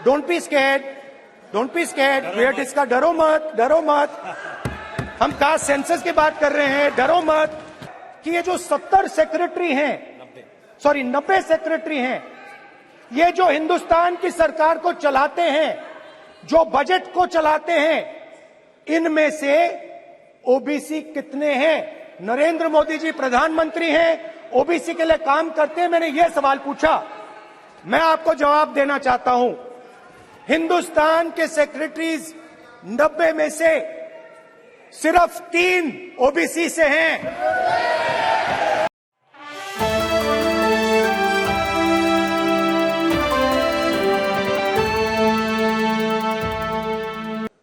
Don't be scared. Don't be scared. We are discussing. डरो मत, डरो मत. हम कास्ट सेंसस की बात कर रहे हैं. डरो मत कि ये जो 70 सेक्रेटरी हैं, 90 सेक्रेटरी हैं, ये जो हिंदुस्तान की सरकार को चलाते हैं, जो बजट को चलाते हैं, इनमें से ओबीसी कितने हैं? नरेंद्र मोदी जी प्रधानमंत्री हैं, ओबीसी के लिए काम करते हैं. मैंने ये सवाल पूछा. मैं आपको जवाब देना चाहता हूं. हिंदुस्तान के सेक्रेटरीज 90 में से सिर्फ 3 ओबीसी से हैं.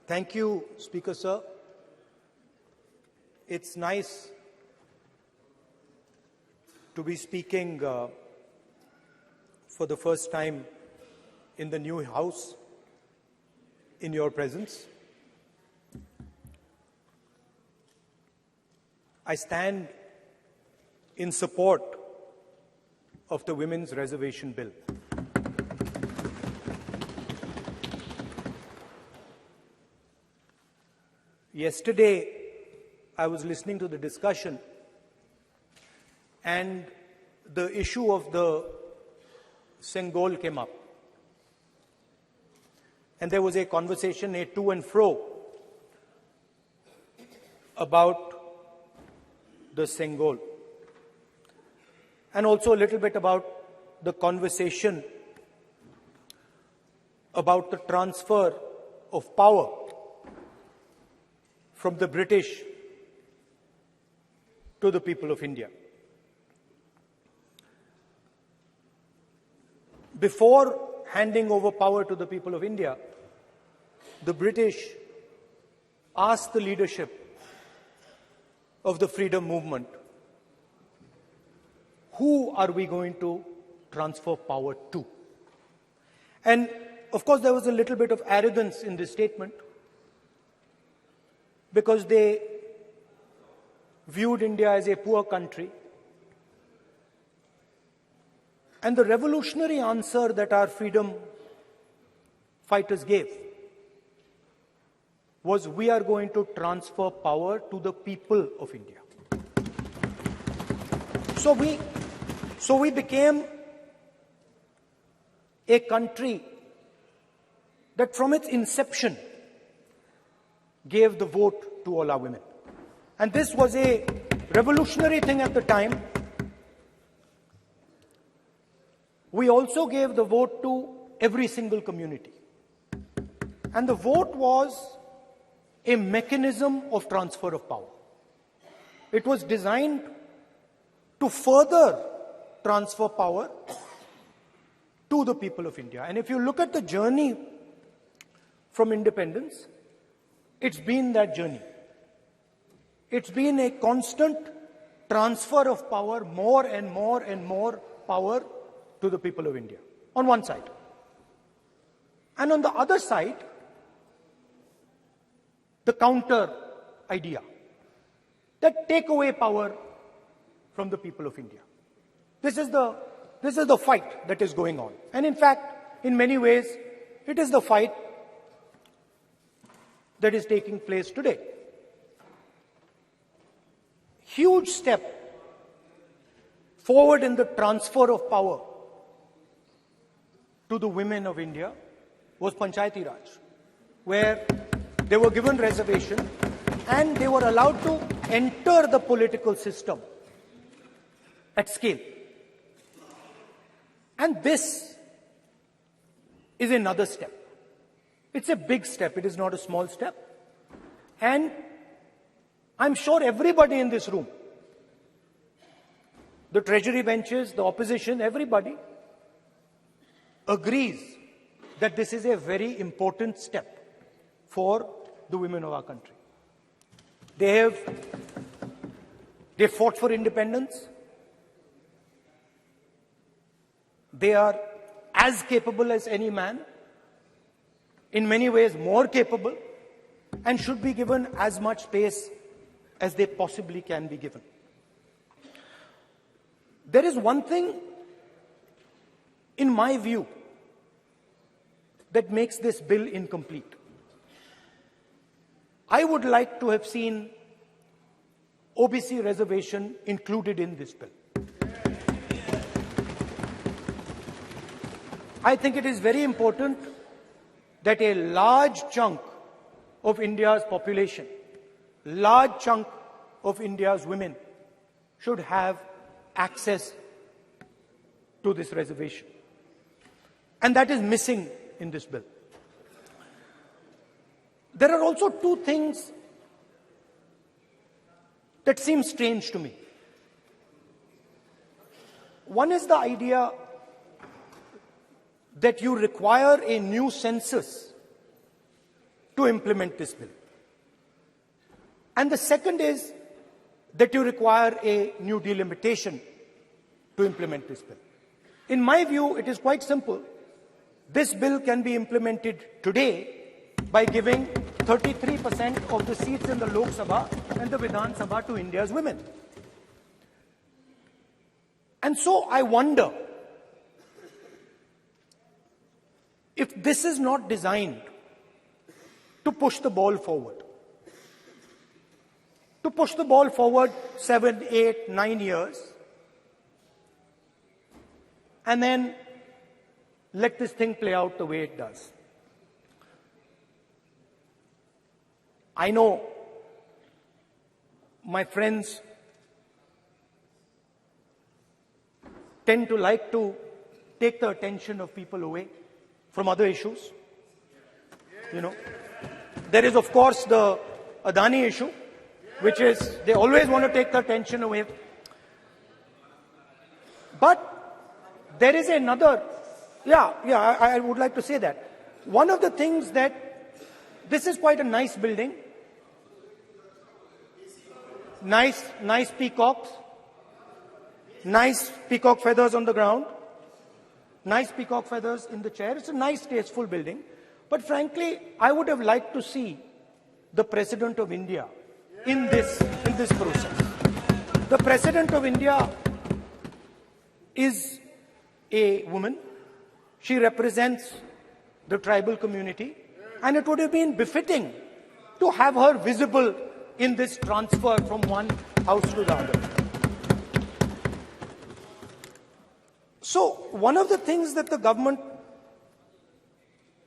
Thank you, Speaker Sir. It's nice to be speaking for the first time in the new House in your presence. I stand in support of the Women's Reservation Bill. Yesterday, I was listening to the discussion, and the issue of the Sengol came up. And there was a conversation, a to and fro, about the Sengol. And also a little bit about the conversation about the transfer of power from the British to the people of India. Before handing over power to the people of India, the British asked the leadership of the freedom movement, who are we going to transfer power to? And of course, there was a little bit of arrogance in this statement, because they viewed India as a poor country. And the revolutionary answer that our freedom fighters gave was, we are going to transfer power to the people of India. So we became a country that from its inception gave the vote to all our women. And this was a revolutionary thing at the time. We also gave the vote to every single community. And the vote was a mechanism of transfer of power. It was designed to further transfer power to the people of India. And if you look at the journey from independence, it's been that journey. It's been a constant transfer of power, more and more and more power to the people of India, on one side. And on the other side, the counter idea, that take away power from the people of India. This is the fight that is going on. And in fact, in many ways, it is the fight that is taking place today. Huge step forward in the transfer of power to the women of India was Panchayati Raj, where they were given reservation and they were allowed to enter the political system at scale. And this is another step. It's a big step. It is not a small step. And I'm sure everybody in this room, the treasury benches, the opposition, everybody agrees that this is a very important step for the women of our country. They fought for independence. They are as capable as any man, in many ways more capable, and should be given as much space as they possibly can be given. There is one thing, in my view, that makes this bill incomplete. I would like to have seen OBC reservation included in this bill. I think it is very important that a large chunk of India's population, large chunk of India's women should have access to this reservation. And that is missing in this bill. There are also two things that seem strange to me. One is the idea that you require a new census to implement this bill. And the second is that you require a new delimitation to implement this bill. In my view, it is quite simple. This bill can be implemented today by giving 33% of the seats in the Lok Sabha and the Vidhan Sabha to India's women. And so I wonder if this is not designed to push the ball forward. To push the ball forward 7, 8, 9 years, and then let this thing play out the way it does. I know my friends tend to like to take the attention of people away from other issues. You know, there is, of course, the Adani issue, which is they always want to take the attention away. But there is another, I would like to say that. One of the things that, this is quite a nice building. Nice peacocks. Nice peacock feathers on the ground. Nice peacock feathers in the chair. It's a nice, tasteful building. But frankly, I would have liked to see the President of India in this process. The President of India is a woman. She represents the tribal community, and it would have been befitting to have her visible in this transfer from one house to the other. So, one of the things that the government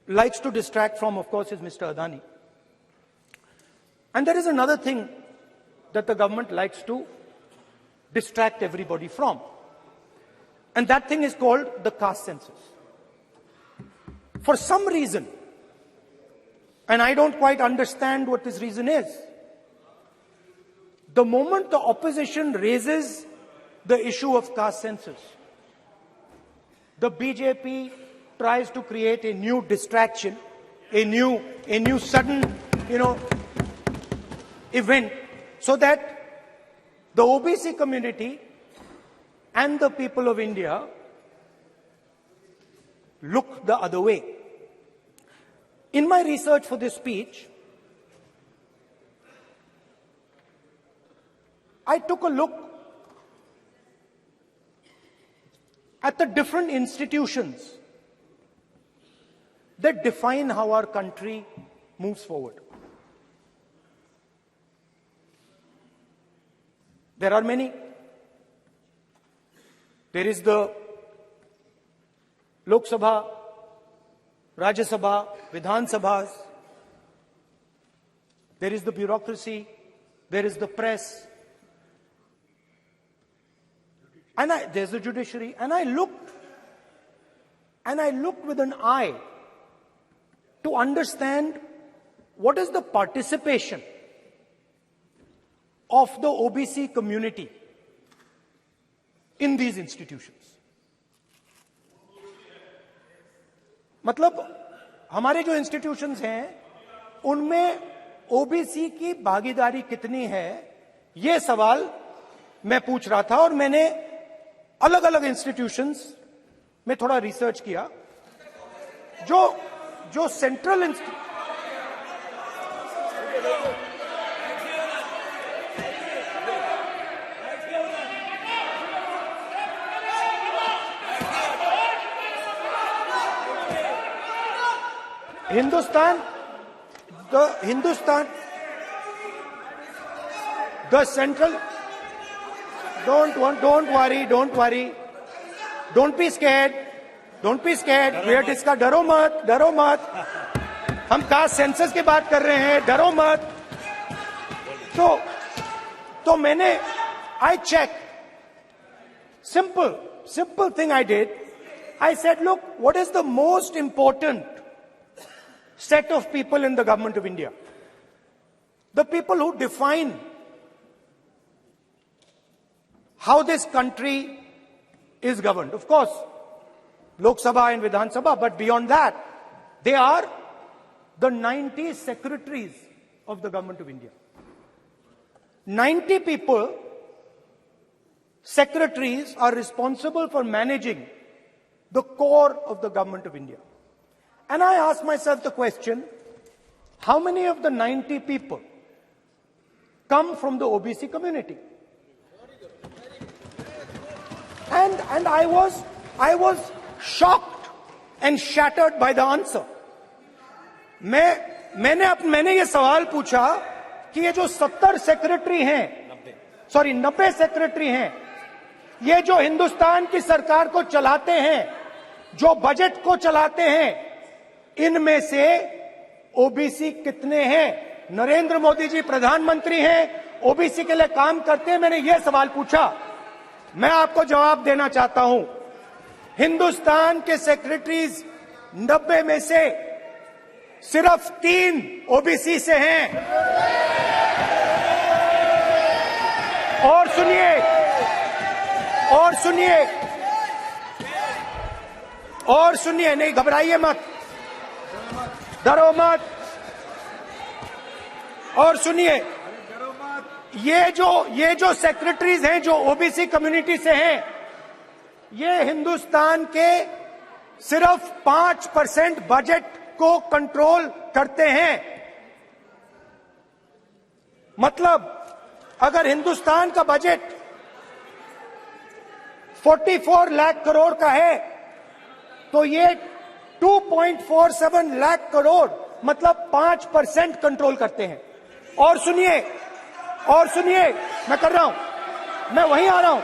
likes to distract from, of course, is Mr. Adani. And there is another thing that the government likes to distract everybody from. And that thing is called the caste census. For some reason, and I don't quite understand what this reason is, the moment the opposition raises the issue of caste census, the BJP tries to create a new distraction, a new sudden, event, so that the OBC community and the people of India look the other way. In my research for this speech, I took a look at the different institutions that define how our country moves forward. There are many. There is the Lok Sabha, Rajya Sabha, Vidhan Sabhas. There is the bureaucracy. There is the press. And there's the judiciary. And I looked with an eye to understand what is the participation of the OBC community in these institutions. मतलब हमारे जो institutions हैं उनमें OBC की भागीदारी कितनी है, ये सवाल मैं पूछ रहा था और मैंने अलग अलग इंस्टीट्यूशंस में थोड़ा रिसर्च किया. जो central Hindustan, the central, don't worry, don't be scared, we are discussing, डरो मत, हम कास्ट सेंसस की बात कर रहे हैं, डरो मत। तो मैंने, I checked, simple thing I did, I said, look, what is the most important set of people in the government of India? The people who define how this country is governed. Of course, Lok Sabha and Vidhan Sabha, but beyond that, they are the 90 secretaries of the government of India. 90 people, secretaries, are responsible for managing the core of the government of India. And I asked myself the question, how many of the 90 people come from the OBC community? And I was shocked and shattered by the answer. मैंने ये सवाल पूछा कि ये जो 70 secretary हैं, 90 secretary हैं, ये जो हिंदुस्तान की सरकार को चलाते हैं, जो बजट को चलाते हैं, इनमें से ओबीसी कितने हैं? नरेंद्र मोदी जी प्रधानमंत्री हैं, ओबीसी के लिए काम करते हैं। मैंने ये सवाल पूछा, मैं आपको जवाब देना चाहता हूं। हिंदुस्तान के सेक्रेटरीज 90 में से सिर्फ 3 ओबीसी से हैं। और सुनिए, नहीं घबराइए मत, डरो मत। और सुनिए, ये जो सेक्रेटरीज हैं जो ओबीसी कम्युनिटी से हैं, ये हिंदुस्तान के सिर्फ 5% बजट को कंट्रोल करते हैं। मतलब अगर हिंदुस्तान का बजट 44 लाख करोड़ का है, तो ये 2.47 लाख करोड़, मतलब 5% कंट्रोल करते हैं। और सुनिए, मैं कर रहा हूं, मैं वहीं आ रहा हूं।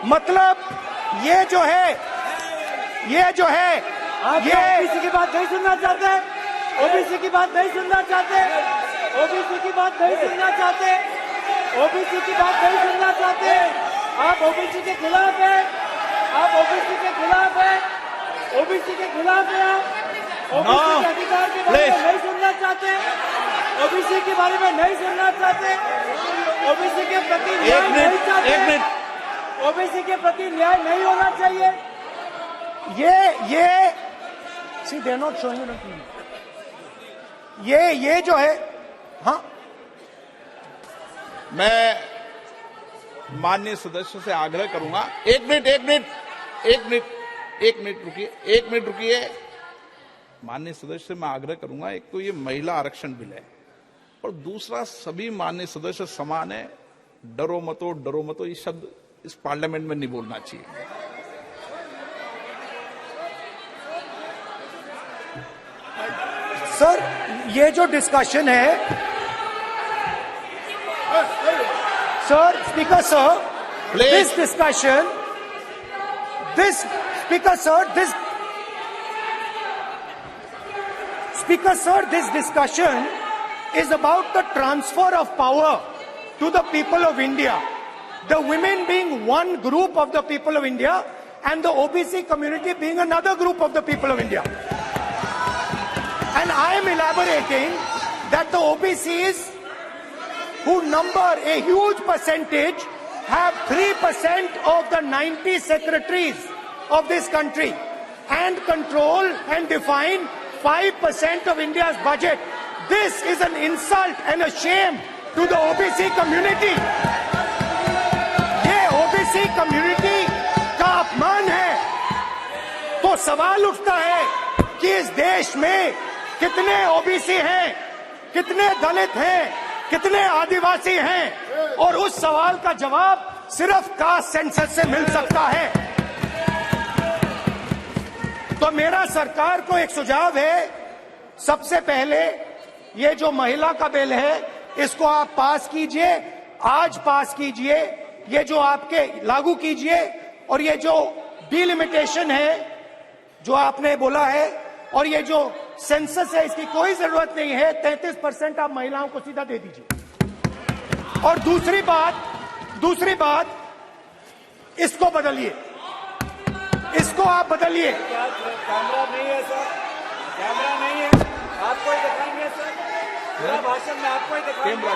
मतलब ये जो है ओबीसी की बात नहीं सुनना चाहते, ओबीसी की बात नहीं सुनना चाहते, ओबीसी की बात नहीं सुनना चाहते, ओबीसी की बात नहीं सुनना चाहते। आप ओबीसी के खिलाफ हैं, आप ओबीसी के खिलाफ हैं, ओबीसी के खिलाफ हैं। आप ओबीसी के अधिकार के बारे में नहीं सुनना चाहते, ओबीसी के बारे में नहीं सुनना चाहते, ओबीसी के प्रति न्याय नहीं चाहते, ओबीसी के प्रति न्याय नहीं होना चाहिए। ये सी दे नॉट शोइंग ये जो है, हाँ, मैं माननीय सदस्य से आग्रह करूंगा, एक मिनट रुकिए। माननीय सदस्य से मैं आग्रह करूंगा, एक तो ये महिला आरक्षण बिल है, और दूसरा सभी माननीय सदस्य समान है। डरो मतो ये शब्द इस पार्लियामेंट में नहीं बोलना चाहिए। सर, ये जो डिस्कशन है, sir, speaker sir, this discussion, this discussion is about the transfer of power to the people of India. The women being one group of the people of India and the OBC community being another group of the people of India. And I am elaborating that the OBCs, who number a huge percentage, have 3% of the 90 secretaries of this country and control and define 5% of India's budget. This is an insult and a shame to the OBC community. ये OBC community का अपमान है। तो सवाल उठता है कि इस देश में कितने ओबीसी हैं, कितने दलित हैं, कितने आदिवासी हैं, और उस सवाल का जवाब सिर्फ कास्ट सेंसस से मिल सकता है। सरकार को एक सुझाव है, सबसे पहले ये जो महिला का बिल है इसको आप पास कीजिए, आज पास कीजिए, ये जो आपके लागू कीजिए, और ये जो डिलिमिटेशन है जो आपने बोला है, और ये जो सेंसस है इसकी कोई जरूरत नहीं है, 33% आप महिलाओं को सीधा दे दीजिए। और दूसरी बात इसको बदलिए, इसको आप बदलिए। कैमरा नहीं है सर, कैमरा नहीं है, आपको ही दिखाएंगे सर, पूरा भाषण में आपको ही दिखाएंगे।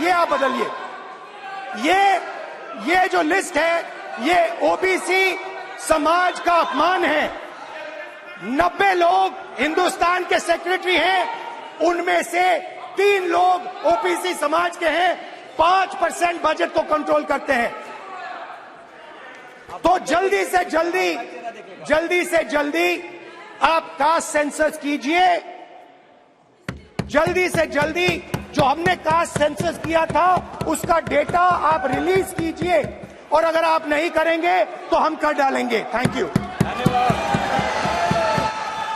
ये आप बदलिए। ये जो लिस्ट है ये ओबीसी समाज का अपमान है। 90 लोग हिंदुस्तान के सेक्रेटरी हैं, उनमें से 3 लोग ओबीसी समाज के हैं, 5% बजट को कंट्रोल करते हैं। तो जल्दी से जल्दी आप कास्ट सेंसस कीजिए, जल्दी से जल्दी जो हमने कास्ट सेंसस किया था उसका डेटा आप रिलीज कीजिए, और अगर आप नहीं करेंगे तो हम कर डालेंगे। Thank you. धन्यवाद।